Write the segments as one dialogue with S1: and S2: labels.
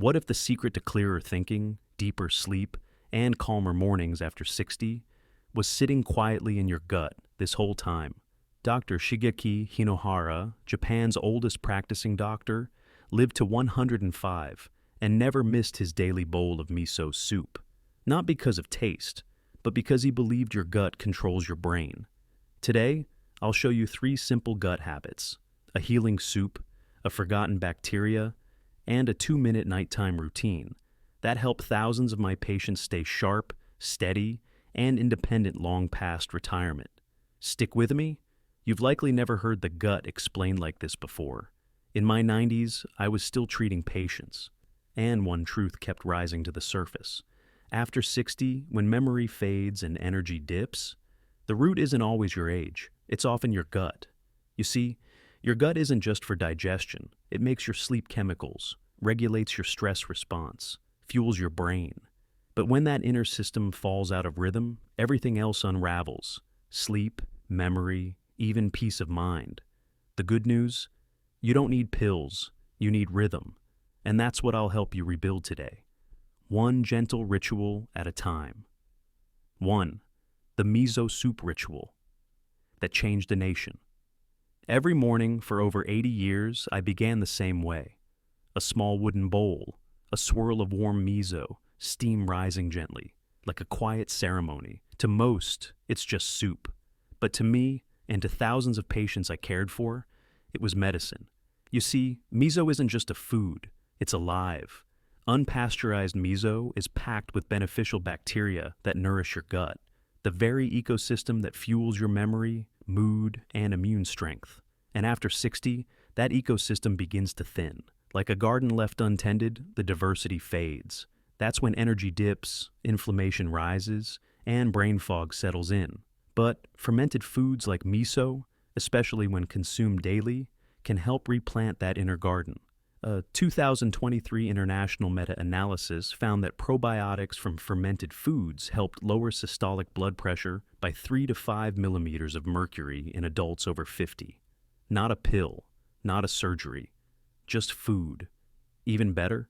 S1: What if the secret to clearer thinking, deeper sleep, and calmer mornings after 60 was sitting quietly in your gut this whole time? Dr. Shigeki Hinohara, Japan's oldest practicing doctor, lived to 105 and never missed his daily bowl of miso soup. Not because of taste, but because he believed your gut controls your brain. Today, I'll show you 3 simple gut habits: a healing soup, a forgotten bacteria, and a 2-minute nighttime routine that help thousands of my patients stay sharp, steady, and independent long past retirement. Stick with me. You've likely never heard the gut explained like this before. In my 90s, I was still treating patients, and one truth kept rising to the surface. After 60, when memory fades and energy dips, the root isn't always your age. It's often your gut. You see, your gut isn't just for digestion. It makes your sleep chemicals, regulates your stress response, fuels your brain. But when that inner system falls out of rhythm, everything else unravels: sleep, memory, even peace of mind. The good news? You don't need pills. You need rhythm. And that's what I'll help you rebuild today. One gentle ritual at a time. 1. The miso soup ritual that changed a nation. Every morning for over 80 years, I began the same way. A small wooden bowl, a swirl of warm miso, steam rising gently, like a quiet ceremony. To most, it's just soup. But to me, and to thousands of patients I cared for, it was medicine. You see, miso isn't just a food, it's alive. Unpasteurized miso is packed with beneficial bacteria that nourish your gut, the very ecosystem that fuels your memory, mood, and immune strength. And after 60, that ecosystem begins to thin. Like a garden left untended, the diversity fades. That's when energy dips, inflammation rises, and brain fog settles in. But fermented foods like miso, especially when consumed daily, can help replant that inner garden. A 2023 international meta-analysis found that probiotics from fermented foods helped lower systolic blood pressure by 3 to 5 millimeters of mercury in adults over 50. Not a pill, not a surgery, just food. Even better,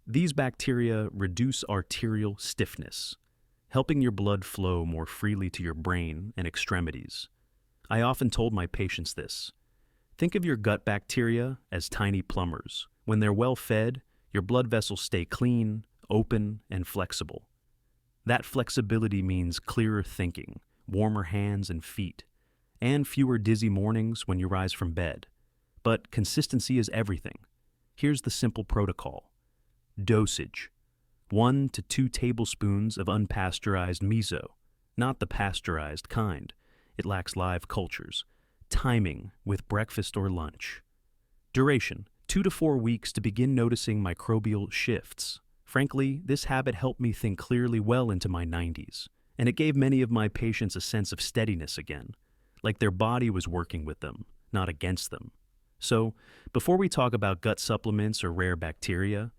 S1: these bacteria reduce arterial stiffness, helping your blood flow more freely to your brain and extremities. I often told my patients this. Think of your gut bacteria as tiny plumbers. When they're well fed, your blood vessels stay clean, open, and flexible. That flexibility means clearer thinking, warmer hands and feet, and fewer dizzy mornings when you rise from bed. But consistency is everything. Here's the simple protocol. Dosage: 1 to 2 tablespoons of unpasteurized miso, not the pasteurized kind. It lacks live cultures. Timing: with breakfast or lunch. Duration: 2 to 4 weeks to begin noticing microbial shifts. Frankly, this habit helped me think clearly well into my 90s, and it gave many of my patients a sense of steadiness again, like their body was working with them, not against them. So, before we talk about gut supplements or rare bacteria,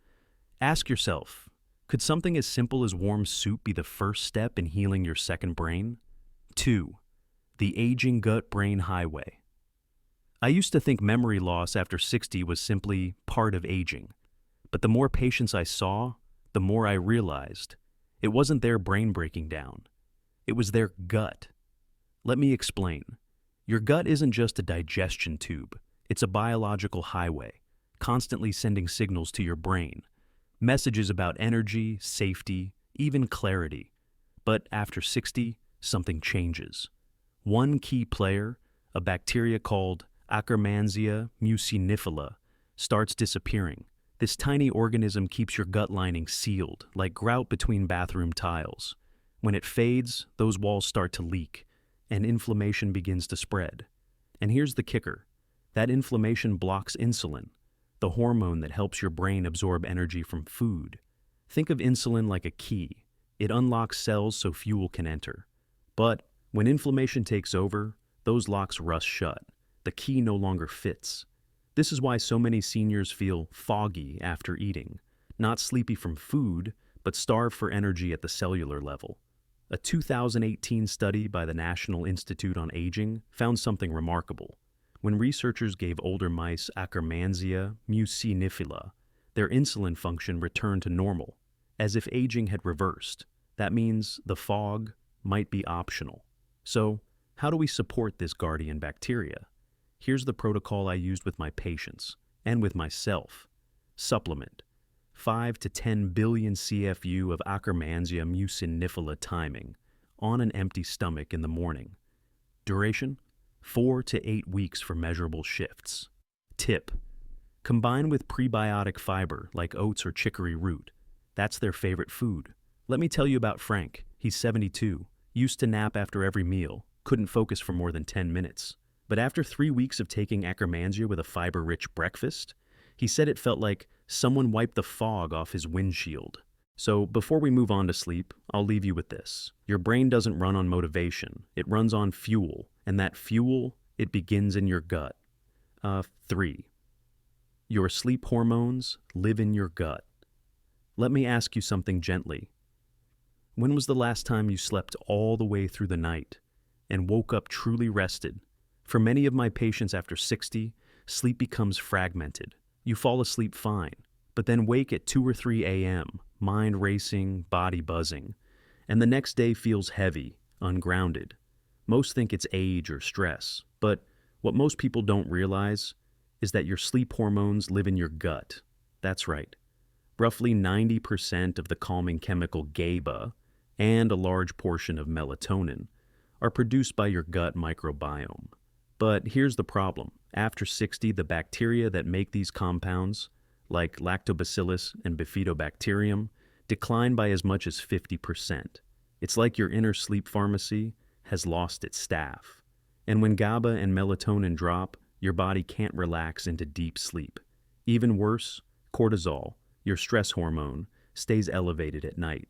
S1: ask yourself, could something as simple as warm soup be the first step in healing your second brain? 2. The aging gut-brain highway. I used to think memory loss after 60 was simply part of aging. But the more patients I saw, the more I realized it wasn't their brain breaking down. It was their gut. Let me explain. Your gut isn't just a digestion tube. It's a biological highway, constantly sending signals to your brain. Messages about energy, safety, even clarity. But after 60, something changes. One key player, a bacteria called Akkermansia mucinifila, starts disappearing. This tiny organism keeps your gut lining sealed, like grout between bathroom tiles. When it fades, those walls start to leak, and inflammation begins to spread. And here's the kicker. That inflammation blocks insulin, the hormone that helps your brain absorb energy from food. Think of insulin like a key. It unlocks cells so fuel can enter. But when inflammation takes over, those locks rust shut. The key no longer fits. This is why so many seniors feel foggy after eating, not sleepy from food, but starved for energy at the cellular level. A 2018 study by the National Institute on Aging found something remarkable. When researchers gave older mice Akkermansia mucinifila, Their insulin function returned to normal, as if aging had reversed. That means the fog might be optional. So, how do we support this guardian bacteria? Here's the protocol I used with my patients and with myself. Supplement 5 to 10 billion CFU of Akkermansia mucinifera timing on an empty stomach in the morning. Duration 4 to 8 weeks for measurable shifts. Tip: combine with prebiotic fiber like oats or chicory root. That's their favorite food. Let me tell you about Frank. He's 72, used to nap after every meal, couldn't focus for more than 10 minutes. But after 3 weeks of taking Akkermansia with a fiber-rich breakfast, he said it felt like someone wiped the fog off his windshield. So before we move on to sleep, I'll leave you with this. Your brain doesn't run on motivation. It runs on fuel, and that fuel, it begins in your gut. 3. Your sleep hormones live in your gut. Let me ask you something gently. When was the last time you slept all the way through the night and woke up truly rested? For many of my patients after 60, sleep becomes fragmented. You fall asleep fine, but then wake at 2 or 3 a.m., mind racing, body buzzing, and the next day feels heavy, ungrounded. Most think it's age or stress, but what most people don't realize is that your sleep hormones live in your gut. That's right. Roughly 90% of the calming chemical GABA and a large portion of melatonin are produced by your gut microbiome. But here's the problem. After 60, the bacteria that make these compounds, like lactobacillus and bifidobacterium, decline by as much as 50%. It's like your inner sleep pharmacy has lost its staff. And when GABA and melatonin drop, your body can't relax into deep sleep. Even worse, cortisol, your stress hormone, stays elevated at night.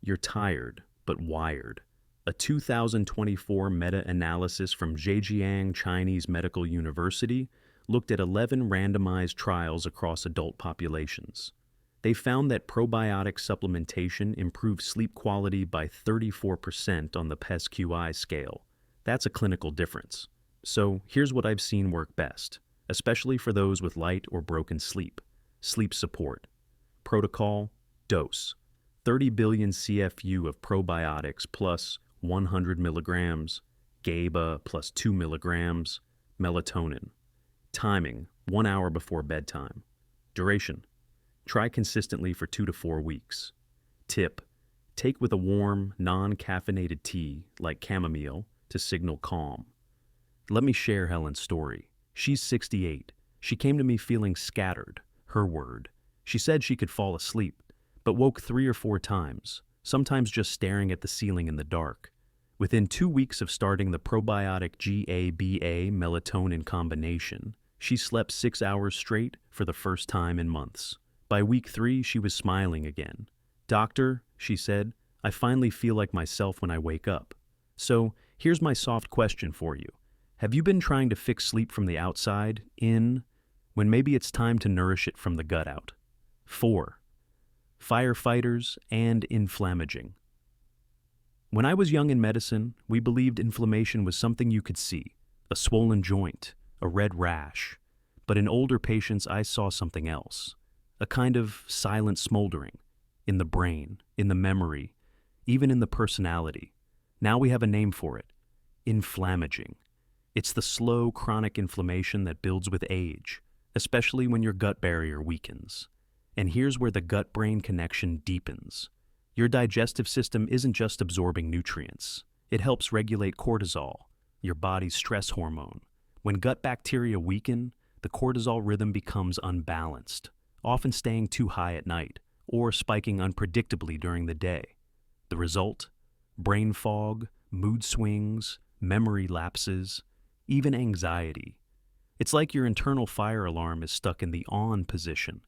S1: You're tired, but wired. A 2024 meta-analysis from Zhejiang Chinese Medical University looked at 11 randomized trials across adult populations. They found that probiotic supplementation improved sleep quality by 34% on the PES-QI scale. That's a clinical difference. So here's what I've seen work best, especially for those with light or broken sleep. Sleep support. Protocol, dose. 30 billion CFU of probiotics plus 100 milligrams, GABA plus 2 milligrams, melatonin. Timing, 1 hour before bedtime. Duration, try consistently for 2 to 4 weeks. Tip, take with a warm, non-caffeinated tea like chamomile to signal calm. Let me share Helen's story. She's 68. She came to me feeling scattered, her word. She said she could fall asleep, but woke 3 or 4 times, sometimes just staring at the ceiling in the dark. Within 2 weeks of starting the probiotic GABA melatonin combination, she slept 6 hours straight for the first time in months. By week 3, she was smiling again. "Doctor," she said, "I finally feel like myself when I wake up." So, here's my soft question for you. Have you been trying to fix sleep from the outside in, when maybe it's time to nourish it from the gut out? 4. Firefighters and inflammaging. When I was young in medicine, we believed inflammation was something you could see, a swollen joint, a red rash. But in older patients, I saw something else, a kind of silent smoldering, in the brain, in the memory, even in the personality. Now we have a name for it, inflammaging. It's the slow, chronic inflammation that builds with age, especially when your gut barrier weakens. And here's where the gut-brain connection deepens. Your digestive system isn't just absorbing nutrients. It helps regulate cortisol, your body's stress hormone. When gut bacteria weaken, the cortisol rhythm becomes unbalanced, often staying too high at night or spiking unpredictably during the day. The result? Brain fog, mood swings, memory lapses, even anxiety. It's like your internal fire alarm is stuck in the on position,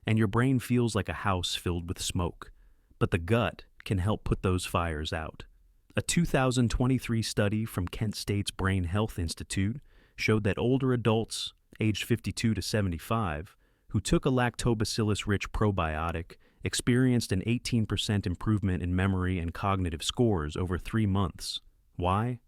S1: and your brain feels like a house filled with smoke. But the gut can help put those fires out. A 2023 study from Kent State's Brain Health Institute showed that older adults, aged 52 to 75, who took a lactobacillus-rich probiotic experienced an 18% improvement in memory and cognitive scores over 3 months. Why?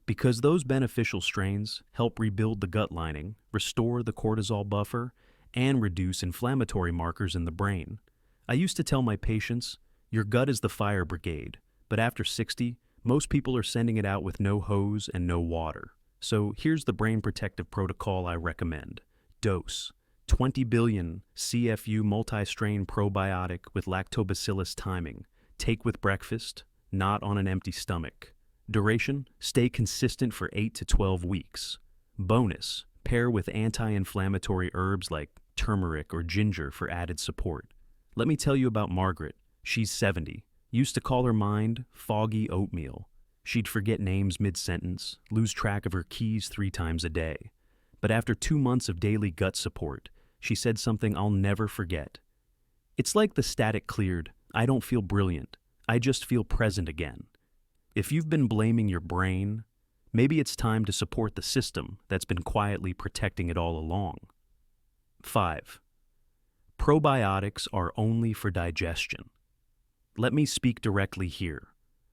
S1: Because those beneficial strains help rebuild the gut lining, restore the cortisol buffer, and reduce inflammatory markers in the brain. I used to tell my patients, your gut is the fire brigade, but after 60, most people are sending it out with no hose and no water. So here's the brain protective protocol I recommend. Dose: 20 billion CFU multi-strain probiotic with lactobacillus timing. Take with breakfast, not on an empty stomach. Duration: stay consistent for 8 to 12 weeks. Bonus: pair with anti-inflammatory herbs like turmeric or ginger for added support. Let me tell you about Margaret. She's 70. Used to call her mind foggy oatmeal. She'd forget names mid-sentence, lose track of her keys 3 times a day. But after 2 months of daily gut support, she said something I'll never forget. It's like the static cleared. I don't feel brilliant. I just feel present again. If you've been blaming your brain, maybe it's time to support the system that's been quietly protecting it all along. 5. Probiotics are only for digestion. Let me speak directly here.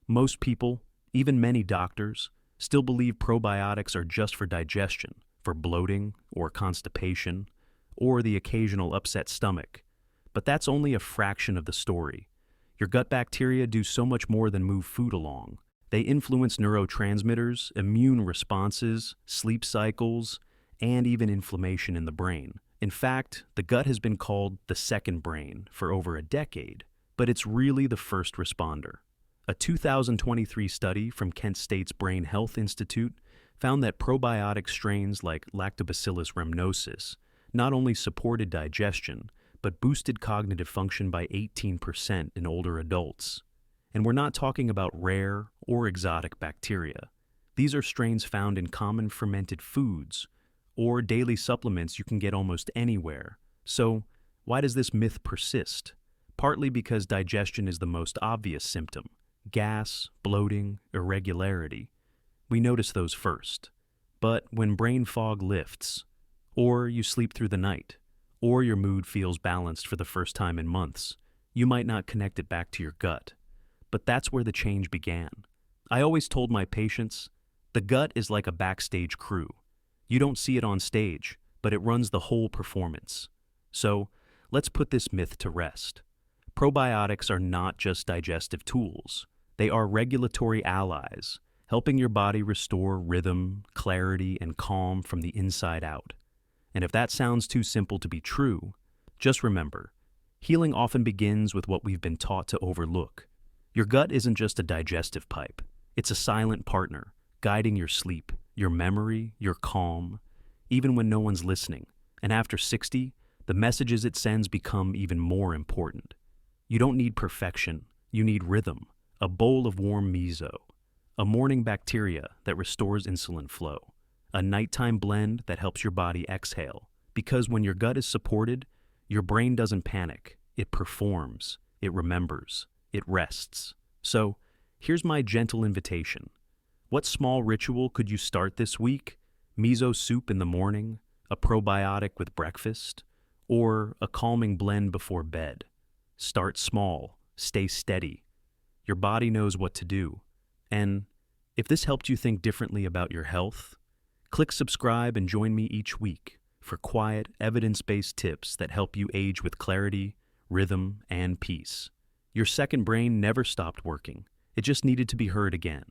S1: Most people, even many doctors, still believe probiotics are just for digestion, for bloating or constipation, or the occasional upset stomach. But that's only a fraction of the story. Your gut bacteria do so much more than move food along. They influence neurotransmitters, immune responses, sleep cycles, and even inflammation in the brain. In fact, the gut has been called the second brain for over a decade, but it's really the first responder. A 2023 study from Kent State's Brain Health Institute found that probiotic strains like Lactobacillus rhamnosus not only supported digestion, but boosted cognitive function by 18% in older adults. And we're not talking about rare or exotic bacteria. These are strains found in common fermented foods or daily supplements you can get almost anywhere. So, why does this myth persist? Partly because digestion is the most obvious symptom. Gas, bloating, irregularity. We notice those first. But when brain fog lifts, or you sleep through the night, or your mood feels balanced for the first time in months, you might not connect it back to your gut. But that's where the change began. I always told my patients, the gut is like a backstage crew. You don't see it on stage, but it runs the whole performance. So, let's put this myth to rest. Probiotics are not just digestive tools. They are regulatory allies, helping your body restore rhythm, clarity, and calm from the inside out. And if that sounds too simple to be true, just remember, healing often begins with what we've been taught to overlook. Your gut isn't just a digestive pipe. It's a silent partner, guiding your sleep, your memory, your calm, even when no one's listening. And after 60, the messages it sends become even more important. You don't need perfection, you need rhythm, a bowl of warm miso, a morning bacteria that restores insulin flow, a nighttime blend that helps your body exhale. Because when your gut is supported, your brain doesn't panic, it performs, it remembers, it rests. So, here's my gentle invitation. What small ritual could you start this week? Miso soup in the morning, a probiotic with breakfast, or a calming blend before bed? Start small, stay steady. Your body knows what to do. And if this helped you think differently about your health, click subscribe and join me each week for quiet, evidence-based tips that help you age with clarity, rhythm, and peace. Your second brain never stopped working. It just needed to be heard again.